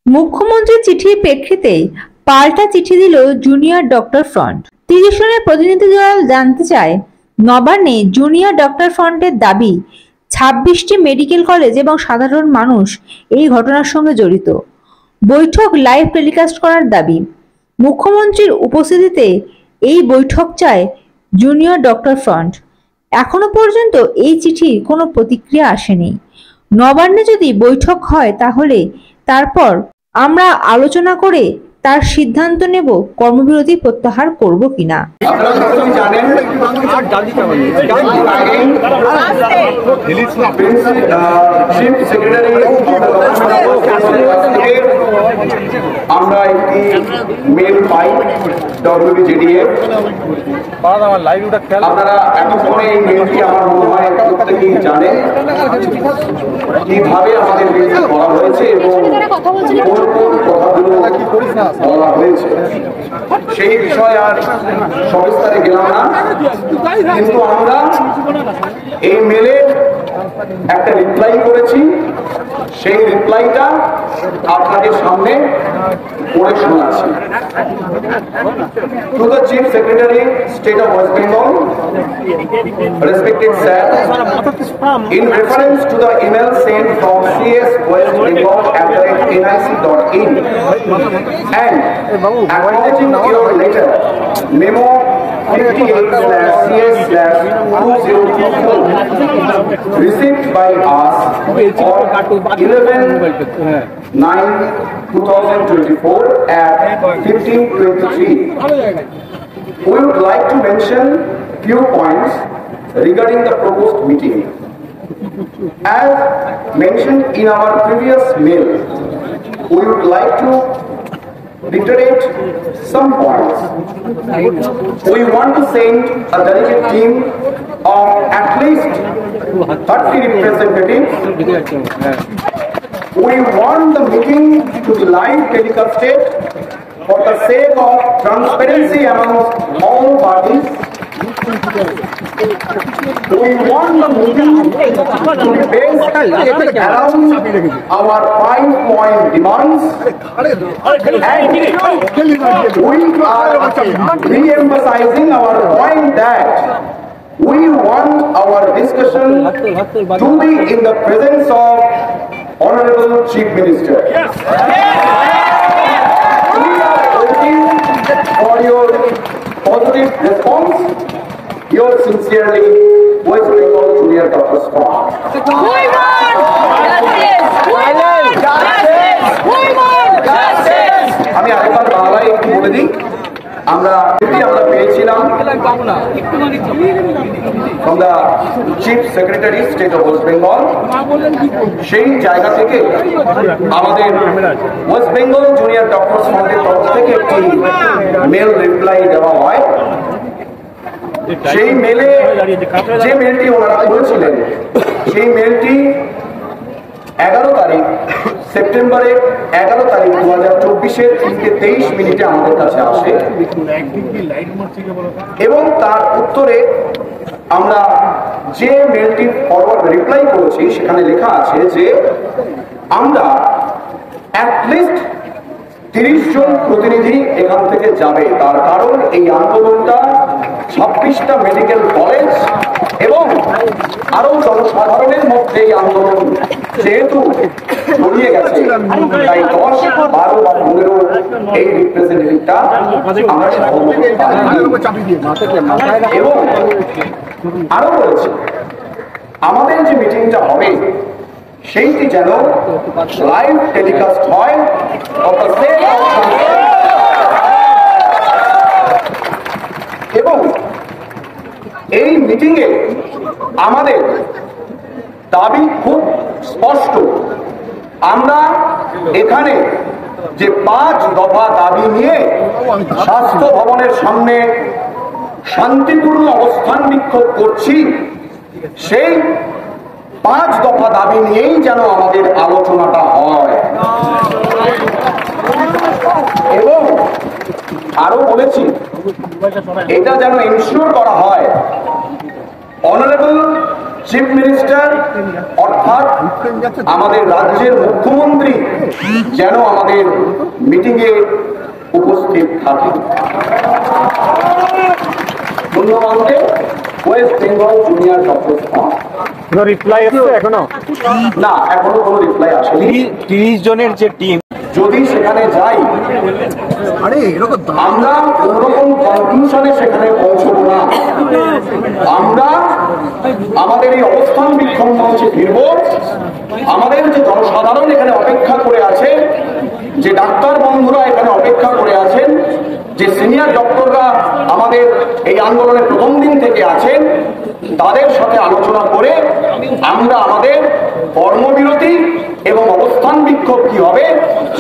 মুখ্যমন্ত্রীর চিঠির প্রেক্ষিতে পাল্টা চিঠি দিল জুনিয়র ডক্টর ফ্রন্ট। 30 জনের প্রতিনিধি দল জানতে চায়, নবান্নে জুনিয়র ডক্টর ফ্রন্টের দাবি 26টি মেডিকেল কলেজ এবং সাধারণ মানুষ এই ঘটনার সঙ্গে জড়িত। বৈঠক লাইভ টেলিকাস্ট করার দাবি। মুখ্যমন্ত্রীর উপস্থিতিতে এই বৈঠক চায় জুনিয়র ডক্টর ফ্রন্ট। এখনো পর্যন্ত এই চিঠির কোনো প্রতিক্রিয়া আসেনি। নবান্নে যদি বৈঠক হয় তাহলে তারপর আমরা আলোচনা করে তার সিদ্ধান্ত নেব কর্মবিরতি প্রত্যাহার করব কিনা। আমরা একটি মেল পাই WBJDF। আপনারা এতক্ষণে এই মেলটি আমার মনে হয় প্রত্যেকেই জানেন কিভাবে আমাদের মেলটি করা হয়েছে এবং কোন কোন কথাগুলো বলা হয়েছে সেই বিষয়ে আর সবিস্তারে গেলাম না, কিন্তু আমরা এই মেলে একটা রিপ্লাই করেছি। সেই রিপ্লাইটা আপনাদের সামনে পড়ে শোনাচ্ছি। To the Chief Secretary, State of West Bengal, respected sir, in reference to the email sent from CS West Bengal @nic.in and acknowledging your letter memo 58/CS/2024 received by us on 11/9/2024 at 15:23. We would like to mention few points regarding the proposed meeting. As mentioned in our previous mail, we would like to reiterate some points. We want to send a delegate team of at least 30 representatives. We want the meeting to be live telecasted for the sake of transparency amongst all parties. We want the meeting to be based around our 5-point demands, and we are re-emphasizing our point that we want our discussion to be in the presence of Honorable Chief Minister. We are waiting for your positive response. Yours sincerely, West Bengal Junior Doctors Fund. আমি আরেকবার বাংলায় একটু বলে দিই, আমরা পেয়েছিলাম from the Chief Secretary, State of West Bengal। সেই জায়গা থেকে আমাদের ওয়েস্ট বেঙ্গল জুনিয়র ডক্টরস ফান্ডের তরফ থেকে একটি মেল রিপ্লাই দেওয়া হয়। সেই মেলে যে মেলটি ওনারা করেছিলেন, সেই মেলটি 11 তারিখ সেপ্টেম্বরের 11 তারিখ 2024 3:23 আমাদের কাছে আসে এবং তার উত্তরে আমরা যে মেলটি ফরওয়ার্ড রিপ্লাই করেছি সেখানে লেখা আছে যে আমরা অ্যাটলিস্ট 30 জন প্রতিনিধি এখান থেকে যাবে। তার কারণ এই আন্দোলনটা 26টা মেডিকেল কলেজ এবং আরো জনসাধারণের মধ্যে এই আন্দোলন যেহেতু ছড়িয়ে গেছে, তাই 10, 12 বা 15 এই রিপ্রেজেন্টেটিভটা আমরা এবং আরো বলেছি আমাদের যে মিটিংটা হবে সেইটি যেন লাইভ টেলিকাস্ট হয় এবং এই মিটিংয়ে আমাদের দাবি খুব স্পষ্ট। আমরা এখানে যে 5 দফা দাবি নিয়ে স্বাস্থ্য ভবনের সামনে শান্তিপূর্ণ অবস্থান বিক্ষোভ করছি, সেই 5 দফা দাবি নিয়েই যেন আমাদের আলোচনাটা হয়। এবং আরো বলেছি এটা যেন ইনশিওর করা হয় অনারেবল চিফ মিনিস্টার অর্থাৎ আমাদের রাজ্যের মুখ্যমন্ত্রী যেন আমাদের মিটিংয়ে উপস্থিত থাকে। ধন্যবাদ। West Bengal junior doctor front. কোনো রিপ্লাই আছে এখনো? না, এখনো কোনো রিপ্লাই আসেনি। 30 জনের যে টিম, যদি সেখানে যাই আমরা কোনোরকম কনক্লুশনে সেখানে পৌঁছবো না। আমরা আমাদের এই অবস্থান বিক্ষোভ মঞ্চে ফিরব। আমাদের যে জনসাধারণ এখানে অপেক্ষা করে আছে, যে ডাক্তার বন্ধুরা এখানে অপেক্ষা করে আছেন, যে সিনিয়র ডক্টররা আমাদের এই আন্দোলনের প্রথম দিন থেকে আছেন, তাদের সাথে আলোচনা করে আমরা আমাদের কর্মবিরতি এবং অবস্থান বিক্ষোভ কি হবে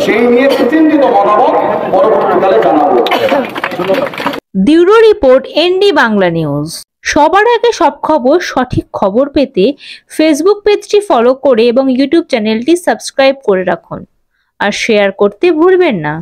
সেই নিয়ে সুচিন্তিত মতামত পরবর্তীকালে জানাবো। Bureau report, ND Bangla news. সবার আগে সব খবর, সঠিক খবর পেতে ফেসবুক পেজটি ফলো করে এবং ইউটিউব চ্যানেলটি সাবস্ক্রাইব করে রাখুন আর শেয়ার করতে ভুলবেন না।